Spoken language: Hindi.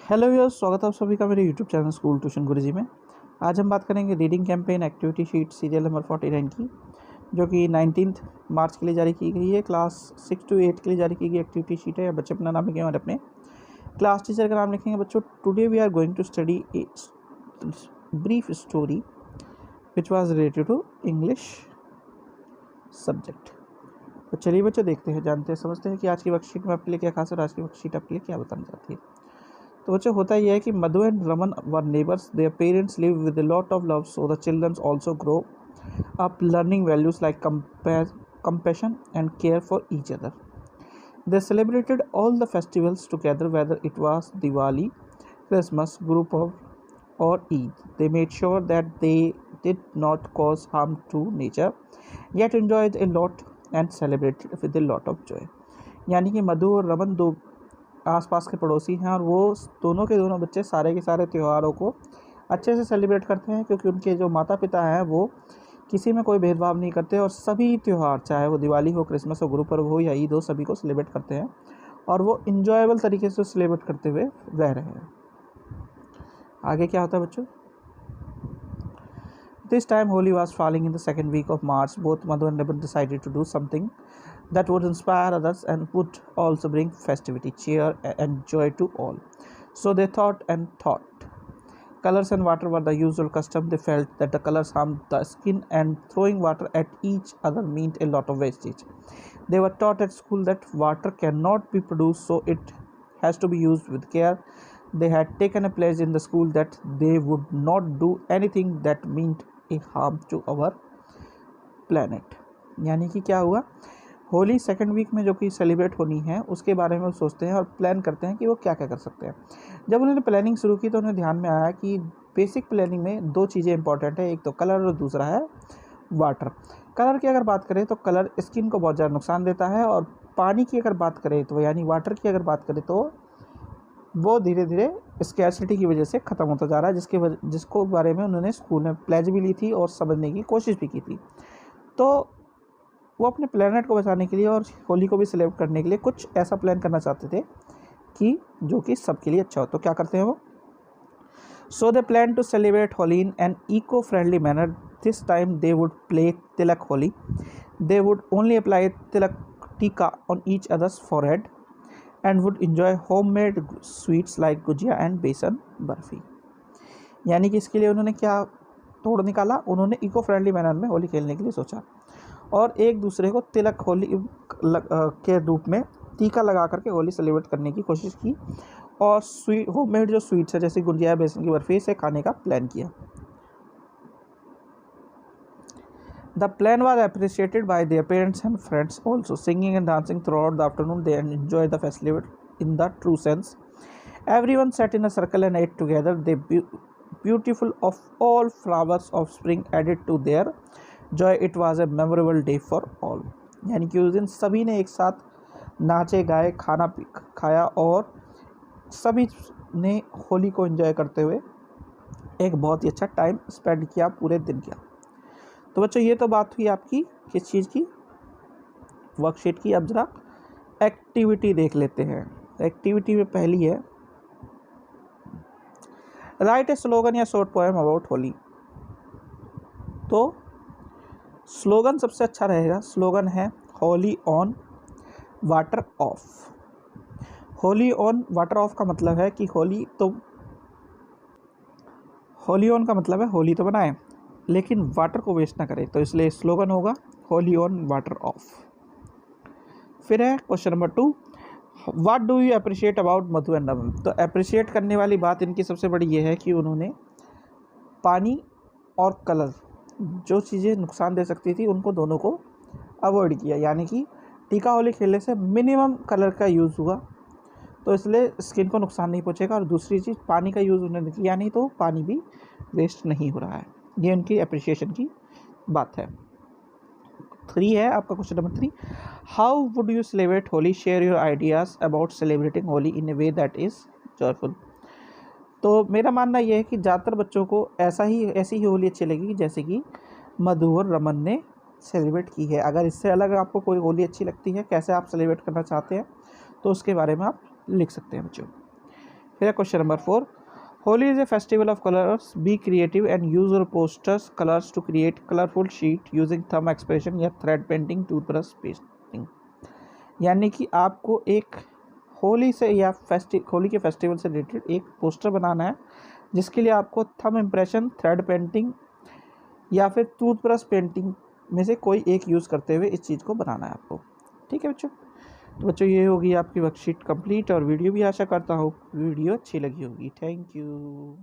हेलो व्यूअर्स, स्वागत है आप सभी का मेरे यूट्यूब चैनल स्कूल ट्यूशन गुरुजी में। आज हम बात करेंगे reading campaign activity sheet serial number 49 की, जो कि 19 मार्च के लिए जारी की गई है। क्लास 6 to 8 के लिए जारी की गई एक्टिविटी शीट है। या बच्चे अपना नाम लिखेंगे और अपने क्लास टीचर का नाम लिखेंगे। बच्चों, today we are going to study a brief story which was related to English subject. तो चलिए बच्चों, देखते हैं, जानते हैं, समझते हैं कि आज की वर्कशीट में आपके लिए क्या खास है और आज की वर्कशीट आपके लिए क्या बताना चाहती है। तो बच्चों, होता यह है कि Madhu and Raman were neighbours. Their parents live with a lot of love, so the children also grow up learning values like compassion and care for each other. They celebrated all the festivals together, whether it was Diwali, Christmas, Group of or Eid. They made sure that they did not cause harm to nature, yet enjoyed a lot and celebrated with a lot of joy. यानी कि मधु और रमन दो आसपास के पड़ोसी हैं और वो दोनों के दोनों बच्चे सारे के सारे त्योहारों को अच्छे से सेलिब्रेट करते हैं, क्योंकि उनके जो माता पिता हैं वो किसी में कोई भेदभाव नहीं करते और सभी त्यौहार, चाहे वो दिवाली हो, क्रिसमस हो, गुरु पर्व हो या ईद हो, सभी को सेलिब्रेट करते हैं और वो इंजॉयबल तरीके से सेलिब्रेट करते हुए रह रहे हैं। आगे क्या होता है बच्चों? This time Holi was falling in the second week of March. Both Madhu and Raman decided to do something that would inspire others and would also bring festivity, cheer and joy to all. So they thought and thought. Colors and water were the usual custom. They felt that the colors harmed the skin and throwing water at each other meant a lot of wastage. They were taught at school that water cannot be produced, so it has to be used with care. They had taken a pledge in the school that they would not do anything that meant a harm to our planet. यानी कि क्या हुआ, होली सेकेंड वीक में जो कि सेलिब्रेट होनी है उसके बारे में वो सोचते हैं और प्लान करते हैं कि वो क्या क्या कर सकते हैं। जब उन्होंने प्लानिंग शुरू की तो उन्हें ध्यान में आया कि बेसिक प्लानिंग में दो चीज़ें इंपॉर्टेंट है, एक तो कलर और दूसरा है वाटर। कलर की अगर बात करें तो कलर स्किन को बहुत ज़्यादा नुकसान देता है, और पानी की अगर बात करें तो यानी वाटर की अगर बात करें तो वो धीरे धीरे स्कैर्सिटी की वजह से ख़त्म होता जा रहा है, जिसको बारे में उन्होंने स्कूल में प्लेज भी ली थी और समझने की कोशिश भी की थी। तो वो अपने प्लेनेट को बचाने के लिए और होली को भी सेलिब्रेट करने के लिए कुछ ऐसा प्लान करना चाहते थे कि जो कि सबके लिए अच्छा हो। तो क्या करते हैं वो? So they plan to celebrate Holi in an eco friendly manner. This time they would play tilak Holi. They would only apply tilak tika on each others forehead and would enjoy homemade sweets like gujiya and besan barfi. यानी कि इसके लिए उन्होंने क्या तोड़ निकाला? उन्होंने इको फ्रेंडली मैनर में होली खेलने के लिए सोचा और एक दूसरे को तिलक होली के रूप में टीका लगा करके होली सेलिब्रेट करने की कोशिश की और स्वीट होममेड जो स्वीट्स है जैसे गुजिया, बेसन की बर्फ़ी से खाने का प्लान किया। The plan was appreciated by their parents and friends also. Singing and dancing throughout the afternoon, they enjoyed the festival in the true sense. Everyone sat in a circle and ate together. The beautiful of all flowers of spring added to their joy. It was a memorable day for all. यानी कि उस दिन सभी ने एक साथ नाचे गाए, खाना खाया और सभी ने होली को एंजॉय करते हुए एक बहुत ही अच्छा टाइम स्पेंड किया, पूरे दिन किया। तो बच्चों, ये तो बात हुई आपकी किस चीज़ की? वर्कशीट की। अब जरा एक्टिविटी देख लेते हैं। एक्टिविटी में पहली है राइट ए स्लोगन या शॉर्ट पोएम अबाउट होली। तो स्लोगन सबसे अच्छा रहेगा। स्लोगन है wholly owned water of. Wholly owned water of का मतलब है कि होली ऑन का मतलब है होली तो बनाएं लेकिन वाटर को वेस्ट ना करें, तो इसलिए स्लोगन होगा होली ऑन वाटर ऑफ। फिर है question number 2, what do you appreciate about Madhu and Raman. तो अप्रिशिएट करने वाली बात इनकी सबसे बड़ी ये है कि उन्होंने पानी और कलर, जो चीज़ें नुकसान दे सकती थी, उनको दोनों को अवॉइड किया। यानी कि टीका होली खेलने से मिनिमम कलर का यूज़ हुआ, तो इसलिए स्किन को नुकसान नहीं पहुँचेगा। और दूसरी चीज़, पानी का यूज़ उन्होंने किया नहीं, तो पानी भी वेस्ट नहीं हो रहा है। ये उनकी अप्रिशिएशन की बात है। 3 है आपका question number 3, how would you celebrate Holi, share your ideas about celebrating Holi in A way that is joyful. तो मेरा मानना यह है कि ज़्यादातर बच्चों को ऐसी ही होली अच्छी लगेगी जैसे कि मधु और रमन ने सेलिब्रेट की है। अगर इससे अलग आपको कोई होली अच्छी लगती है, कैसे आप सेलिब्रेट करना चाहते हैं, तो उसके बारे में आप लिख सकते हैं बच्चों। फिर question number 4, Holi is a festival of colours, be creative and use your posters colours to create colourful sheet using thumb expression या थ्रेड पेंटिंग, टूथब्रश पेस्टिंग। यानी कि आपको एक होली से या होली के फेस्टिवल से रिलेटेड एक पोस्टर बनाना है, जिसके लिए आपको थंब इम्प्रेशन, थ्रेड पेंटिंग या फिर टूथब्रश पेंटिंग में से कोई एक यूज़ करते हुए इस चीज़ को बनाना है आपको। ठीक है बच्चों, तो बच्चों ये होगी आपकी वर्कशीट कंप्लीट और वीडियो भी आशा करता हूँ वीडियो अच्छी लगी होगी। Thank you.